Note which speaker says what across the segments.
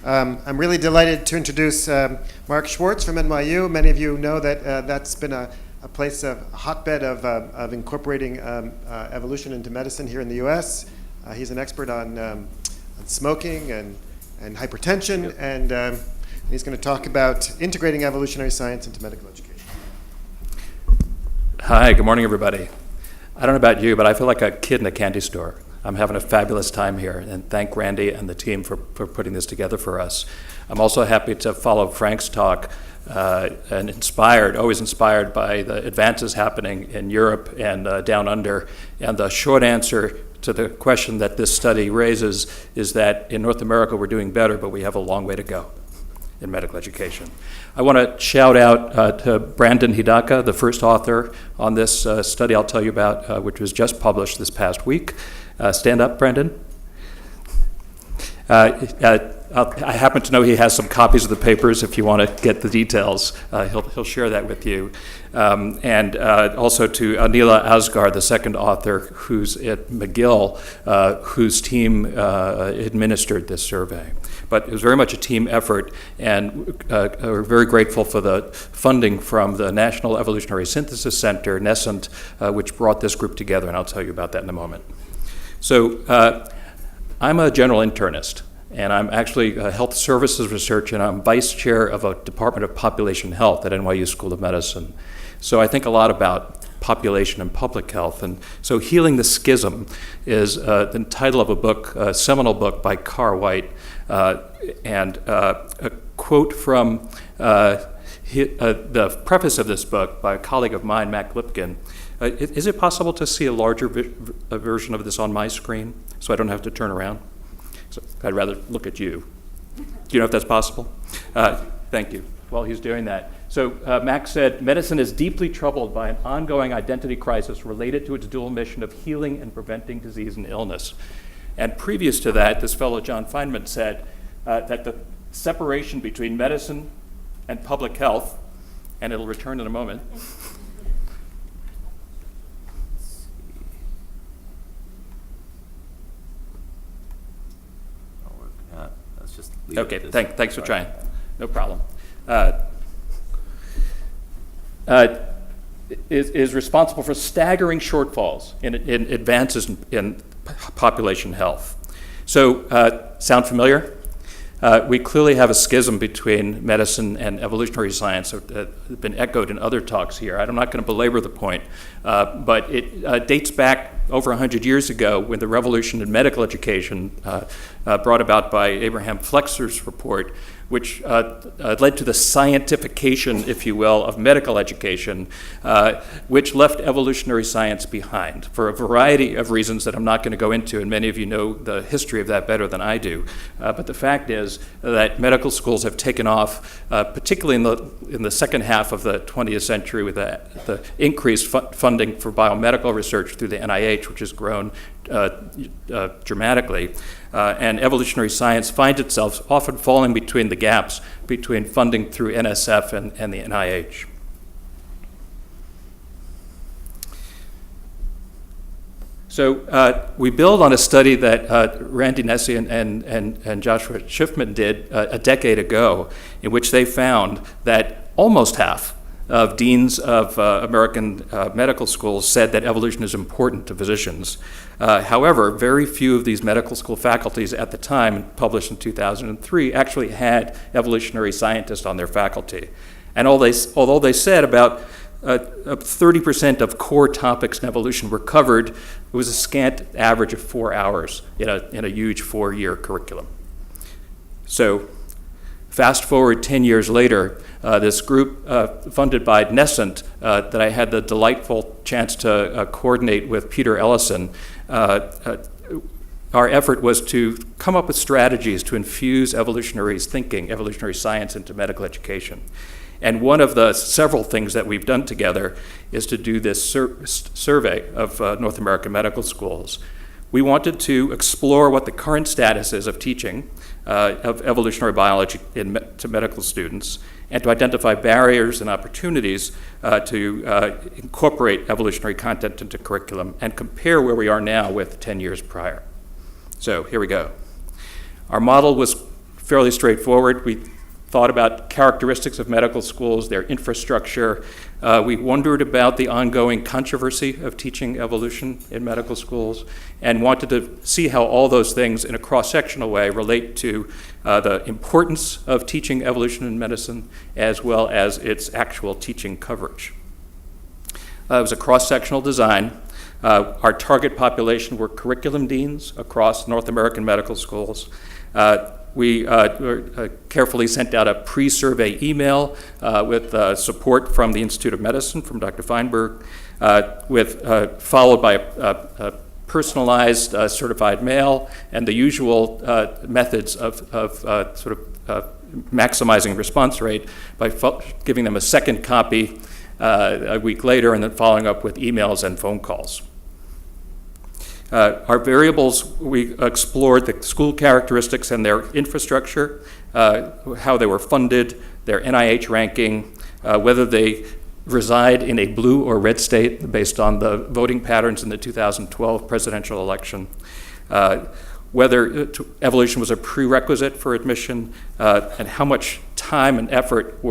Speaker 1: I'm really delighted to introduce Mark Schwartz from NYU. Many of you know that that's been a place, a hotbed of incorporating evolution into medicine here in the US. He's an expert on smoking and hypertension, yep. And he's going to talk about integrating evolutionary science into medical education.
Speaker 2: Hi, good morning, everybody. I don't know about you, but I feel like a kid in a candy store. I'm having a fabulous time here, and thank Randy and the team for putting this together for us. I'm also happy to follow Frank's talk and always inspired by the advances happening in Europe and down under. And the short answer to the question that this study raises is that in North America we're doing better, but we have a long way to go in medical education. I want to shout out to Brandon Hidaka, the first author on this study I'll tell you about, which was just published this past week. Stand up, Brandon. I happen to know he has some copies of the papers. If you want to get the details, he'll share that with you. And also to Anila Asgar, the second author, who's at McGill, whose team administered this survey. But it was very much a team effort, and we're very grateful for the funding from the National Evolutionary Synthesis Center, NESCent, which brought this group together, and I'll tell you about that in a moment. So I'm a general internist, and I'm actually a health services researcher, and I'm vice chair of a Department of Population Health at NYU School of Medicine. So I think a lot about population and public health. And so Healing the Schism is the title of a book, a seminal book by Carr White, and a quote from the preface of this book by a colleague of mine, Mac Lipkin. Is it possible to see a larger version of this on my screen so I don't have to turn around? So I'd rather look at you. Do you know if that's possible? Thank you. While he's doing that. So Mac said, medicine is deeply troubled by an ongoing identity crisis related to its dual mission of healing and preventing disease and illness. And previous to that, this fellow John Feynman said that the separation between medicine and public health, and it'll return in a moment, okay, thanks for trying. No problem. Is responsible for staggering shortfalls in advances in population health. So, sound familiar? We clearly have a schism between medicine and evolutionary science that has been echoed in other talks here. I'm not going to belabor the point, but it dates back over 100 years ago when the revolution in medical education brought about by Abraham Flexer's report, which led to the scientification, if you will, of medical education, which left evolutionary science behind for a variety of reasons that I'm not going to go into, and many of you know the history of that better than I do. But the fact is that medical schools have taken off, particularly in the second half of the 20th century with the increased funding for biomedical research through the NIH, which has grown dramatically. And evolutionary science finds itself often falling between the gaps between funding through NSF and the NIH. So we build on a study that Randy NESCent and Joshua Schiffman did a decade ago, in which they found that almost half of deans of American medical schools said that evolution is important to physicians. However, very few of these medical school faculties at the time, published in 2003, actually had evolutionary scientists on their faculty. And although they said about 30% of core topics in evolution were covered, it was a scant average of 4 hours in a huge 4-year curriculum. So fast forward 10 years later, this group funded by NESCent that I had the delightful chance to coordinate with Peter Ellison, our effort was to come up with strategies to infuse evolutionary thinking, evolutionary science into medical education. And one of the several things that we've done together is to do this survey of North American medical schools. We wanted to explore what the current status is of teaching of evolutionary biology to medical students, and to identify barriers and opportunities to incorporate evolutionary content into curriculum and compare where we are now with 10 years prior. So here we go. Our model was fairly straightforward. We thought about characteristics of medical schools, their infrastructure. We wondered about the ongoing controversy of teaching evolution in medical schools and wanted to see how all those things in a cross-sectional way relate to the importance of teaching evolution in medicine as well as its actual teaching coverage. It was a cross-sectional design. Our target population were curriculum deans across North American medical schools. We carefully sent out a pre-survey email with support from the Institute of Medicine, from Dr. Feinberg, followed by a personalized certified mail and the usual methods of maximizing response rate by giving them a second copy a week later and then following up with emails and phone calls. Our variables, we explored the school characteristics and their infrastructure, how they were funded, their NIH ranking, whether they reside in a blue or red state based on the voting patterns in the 2012 presidential election, whether evolution was a prerequisite for admission, and how much time and effort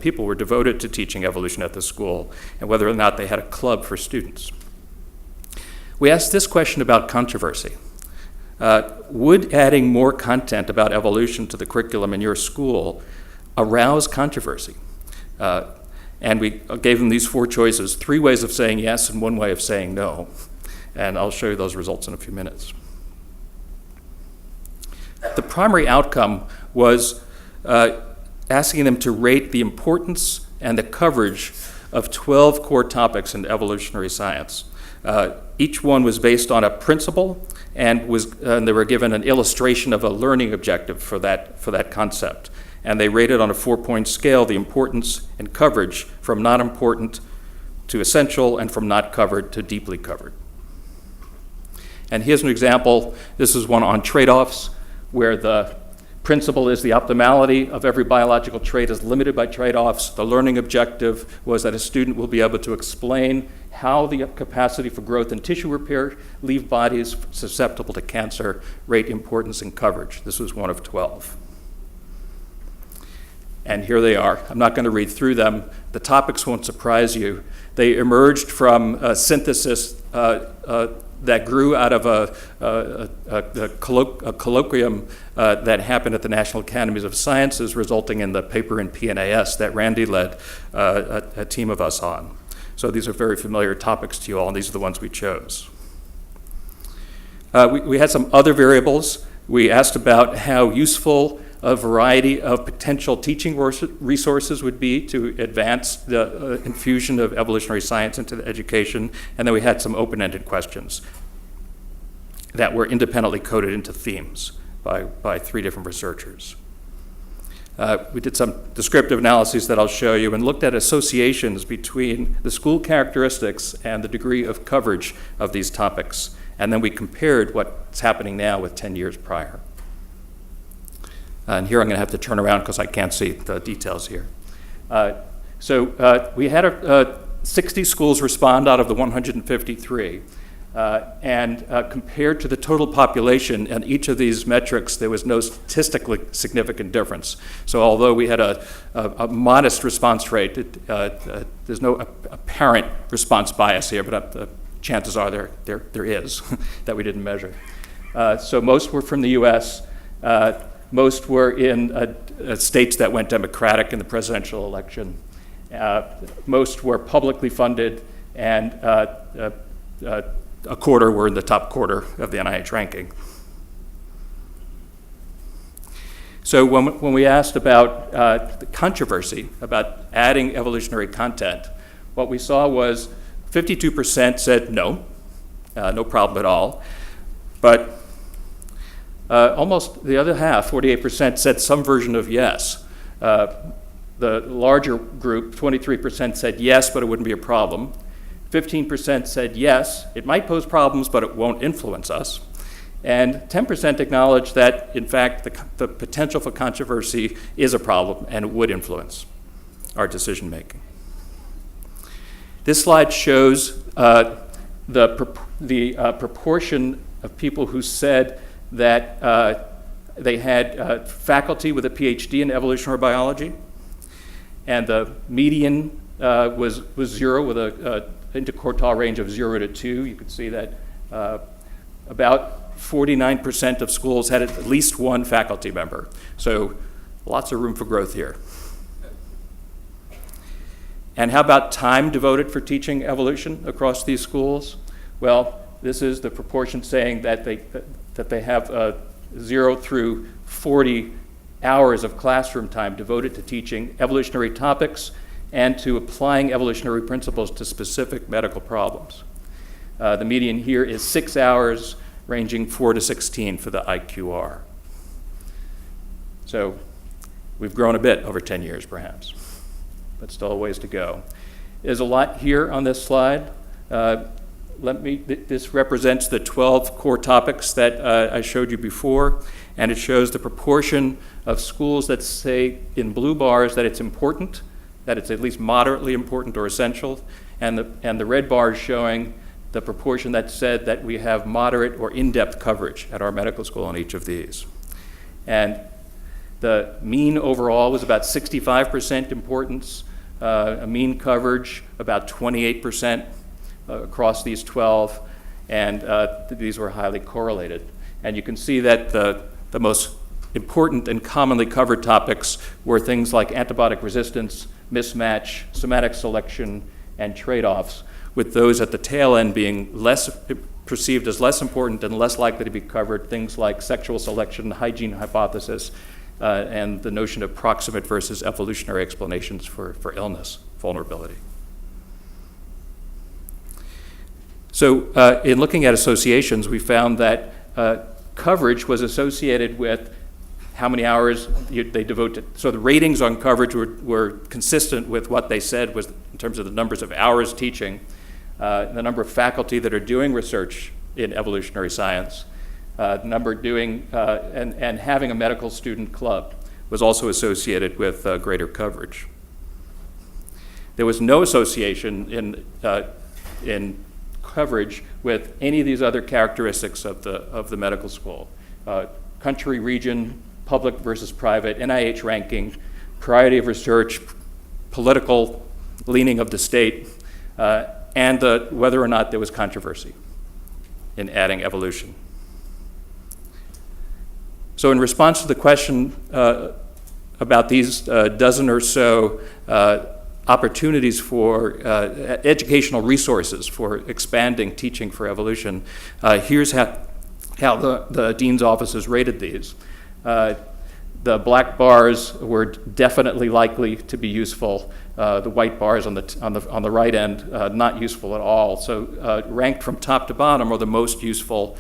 Speaker 2: people were devoted to teaching evolution at the school, and whether or not they had a club for students. We asked this question about controversy. Would adding more content about evolution to the curriculum in your school arouse controversy? And we gave them these 4 choices, 3 ways of saying yes and 1 way of saying no. And I'll show you those results in a few minutes. The primary outcome was asking them to rate the importance and the coverage of 12 core topics in evolutionary science. Each one was based on a principle and they were given an illustration of a learning objective for that concept. And they rated on a 4-point scale the importance and coverage from not important to essential and from not covered to deeply covered. And here's an example. This is one on trade-offs where the principle is the optimality of every biological trait is limited by trade-offs. The learning objective was that a student will be able to explain how the capacity for growth and tissue repair leave bodies susceptible to cancer, rate importance and coverage. This was one of 12. And here they are. I'm not going to read through them. The topics won't surprise you. They emerged from a synthesis that grew out of a colloquium that happened at the National Academies of Sciences, resulting in the paper in PNAS that Randy led a team of us on. So these are very familiar topics to you all, and these are the ones we chose. We had some other variables. We asked about how useful a variety of potential teaching resources would be to advance the infusion of evolutionary science into the education, and then we had some open-ended questions that were independently coded into themes by 3 different researchers. We did some descriptive analyses that I'll show you and looked at associations between the school characteristics and the degree of coverage of these topics, and then we compared what's happening now with 10 years prior. And here I'm going to have to turn around because I can't see the details here. So we had 60 schools respond out of the 153. And compared to the total population in each of these metrics, there was no statistically significant difference. So although we had a modest response rate, there's no apparent response bias here, but the chances are there is that we didn't measure. So most were from the US. Most were in states that went Democratic in the presidential election. Most were publicly funded, and a quarter were in the top quarter of the NIH ranking. So when we asked about the controversy about adding evolutionary content, what we saw was 52% said no, no problem at all. But almost the other half, 48%, said some version of yes. The larger group, 23%, said yes, but it wouldn't be a problem. 15% said yes, it might pose problems, but it won't influence us. And 10% acknowledged that, in fact, the potential for controversy is a problem and it would influence our decision making. This slide shows the proportion of people who said that They had faculty with a PhD in evolutionary biology, and the median was 0 with a interquartile range of 0 to 2. You can see that about 49% of schools had at least one faculty member. So lots of room for growth here. And how about time devoted for teaching evolution across these schools? Well, this is the proportion saying that they have 0 through 40 hours of classroom time devoted to teaching evolutionary topics and to applying evolutionary principles to specific medical problems. The median here is 6 hours, ranging 4 to 16 for the IQR. So we've grown a bit over 10 years, perhaps, but still a ways to go. There's a lot here on this slide. This represents the 12 core topics that I showed you before, and it shows the proportion of schools that say in blue bars that it's important, that it's at least moderately important or essential, and the red bars showing the proportion that said that we have moderate or in-depth coverage at our medical school on each of these. And the mean overall was about 65% importance, a mean coverage about 28% across these 12, and these were highly correlated. And you can see that the most important and commonly covered topics were things like antibiotic resistance, mismatch, somatic selection, and trade-offs, with those at the tail end being perceived as less important and less likely to be covered, things like sexual selection, hygiene hypothesis, and the notion of proximate versus evolutionary explanations for illness vulnerability. So in looking at associations, we found that coverage was associated with how many hours they devote to. So the ratings on coverage were consistent with what they said was in terms of the numbers of hours teaching, the number of faculty that are doing research in evolutionary science, the number doing, and having a medical student club was also associated with greater coverage. There was no association in coverage with any of these other characteristics of the medical school. Country, region, public versus private, NIH ranking, priority of research, political leaning of the state, and whether or not there was controversy in adding evolution. So in response to the question about these dozen or so opportunities for educational resources for expanding teaching for evolution, here's how the dean's offices rated these. The black bars were definitely likely to be useful. The white bars on the right end, not useful at all. So ranked from top to bottom are the most useful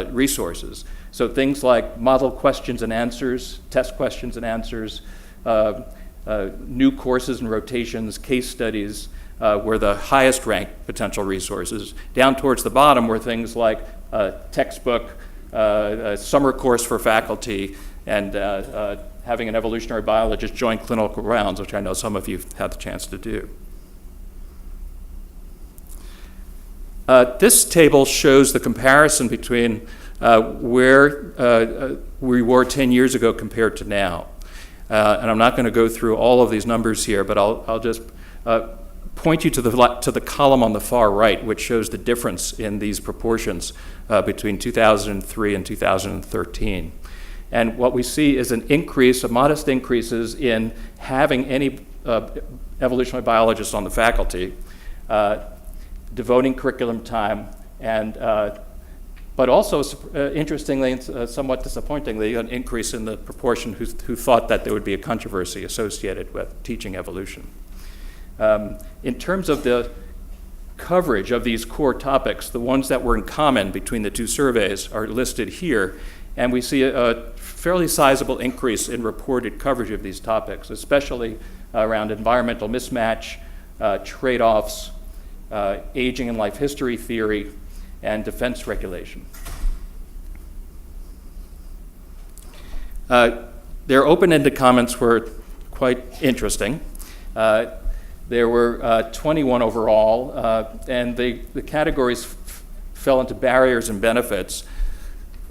Speaker 2: resources. So things like model questions and answers, test questions and answers, new courses and rotations, case studies were the highest ranked potential resources. Down towards the bottom were things like textbook, a summer course for faculty, and having an evolutionary biologist join clinical rounds, which I know some of you have had the chance to do. This table shows the comparison between where we were 10 years ago compared to now. And I'm not going to go through all of these numbers here, but I'll just point you to the column on the far right, which shows the difference in these proportions between 2003 and 2013. And what we see is an increase, modest increases in having any evolutionary biologists on the faculty, devoting curriculum time, and but also, interestingly and somewhat disappointingly, an increase in the proportion who thought that there would be a controversy associated with teaching evolution. In terms of the coverage of these core topics, the ones that were in common between the two surveys are listed here, and we see a fairly sizable increase in reported coverage of these topics, especially around environmental mismatch, trade-offs, aging and life history theory, and defense regulation. Their open-ended comments were quite interesting. There were 21 overall, and the categories fell into barriers and benefits.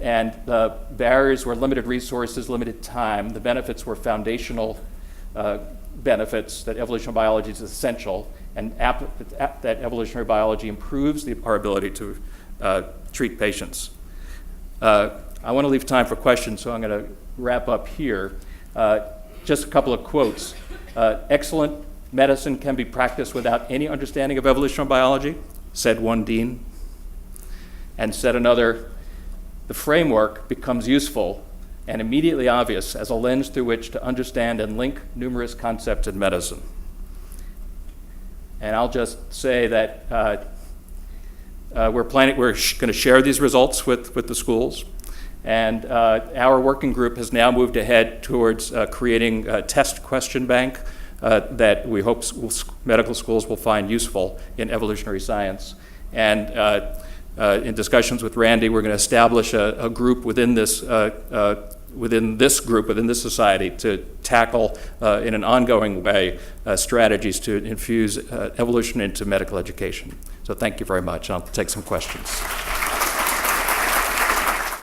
Speaker 2: And the barriers were limited resources, limited time. The benefits were foundational benefits, that evolutionary biology is essential, and that evolutionary biology improves our ability to treat patients. I want to leave time for questions, so I'm going to wrap up here. Just a couple of quotes. Excellent medicine can be practiced without any understanding of evolutionary biology, said one dean. And said another, the framework becomes useful and immediately obvious as a lens through which to understand and link numerous concepts in medicine. And I'll just say that we're going to share these results with the schools. And our working group has now moved ahead towards creating a test question bank that we hope medical schools will find useful in evolutionary science. And in discussions with Randy, we're going to establish a group within this society to tackle in an ongoing way strategies to infuse evolution into medical education. So thank you very much. I'll take some questions.